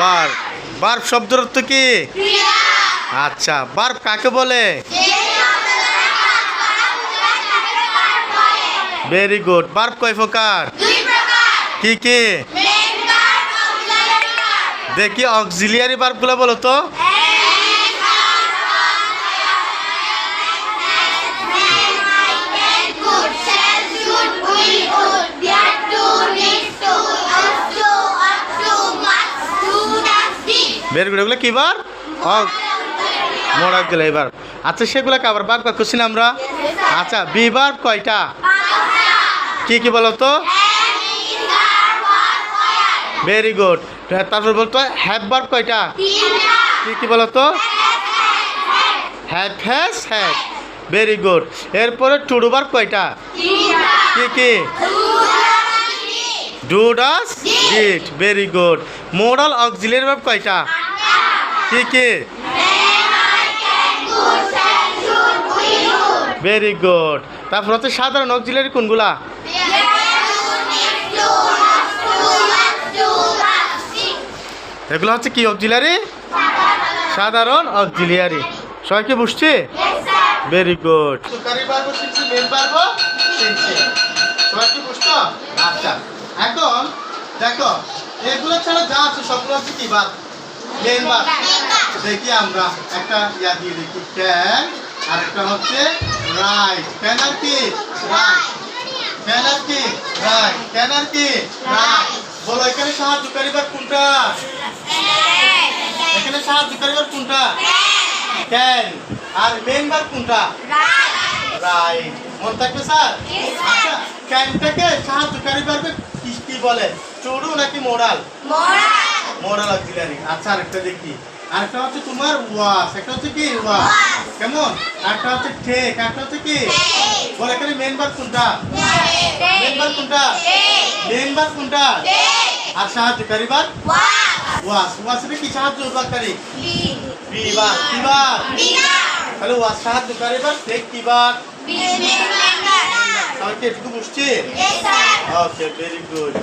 Verb. Verb শব্দের অর্থ কি? আচ্ছা, বার্ব কাকে বলে? Very good. বার্ব কয় প্রকার? কি কি? দেখি অক্সিলিয়ারি বার্বগুলো বলো তো। Very good. এগুলো কি বার? মোড়া গেলে এবার। আচ্ছা, সেগুলোকে আবার বার্ব করছি না আমরা। আচ্ছা, বি বার্ব কয়টা? কি কি বলো তো? Very good. তারপর বলতো হ্যাভ বার্ব কয়টা? কি কি বলো তো? Have has had. Very good. এরপরে টু ডু বার্ব কয়টা? কি কি? Do does did. Very good. Modal auxiliary verb কয়টা? কি কি? Very good. তারপর হচ্ছে সাধারণ অক্সিলিয়ারি কোনগুলা? এগুলো হচ্ছে কি অক্সিলিয়ারি? সাধারণ অক্সিলিয়ারি। সবাই কি বুঝছি? Very good. সবাই কি বুঝছো? আচ্ছা, এখন দেখো এগুলো ছাড়া যা আছে সবগুলো হচ্ছে কি বার? মেন বার। দেখি আমরা একটা ইয়া দিয়ে দেখি, ক্যান আর একটা হচ্ছে রাইট। ক্যান আর কি? রাইট। ক্যান আর কি? রাইট। ক্যান আর কি? রাইট। বলো এখানে সাহায্যকারী বার কোনটা? এখানে সাহায্যকারী বার কোনটা? ক্যান। আর মেন বার কোনটা? রাইট। মনে থাকবে স্যার? আচ্ছা, ক্যানটাকে সাহায্যকারী ভার্বে কি বলে? টুডু নাকি মোরাল? Moral auxiliary. আচ্ছা, আরেকটা দেখি। আরেকটা হচ্ছে তোমার ওয়াস। একটা হচ্ছে কি? ওয়াস। কেমন? আরেকটা হচ্ছে টেক। আরেকটা হচ্ছে কি? বলে এখানে মেন ভার্ব কোনটা? মেন ভার্ব কোনটা? মেন ভার্ব কোনটা? আর সাহায্যকারী ভার্ব? ওয়াস। ওয়াসের কি সাহায্যকারী? Be verb. কি ভার্ব? তাহলে ওয়াস সাহায্যকারী ভার্ব, টেক কি ভার্ব? সবাইকে এটুকু বুঝছি? ওকে, ভেরি গুড।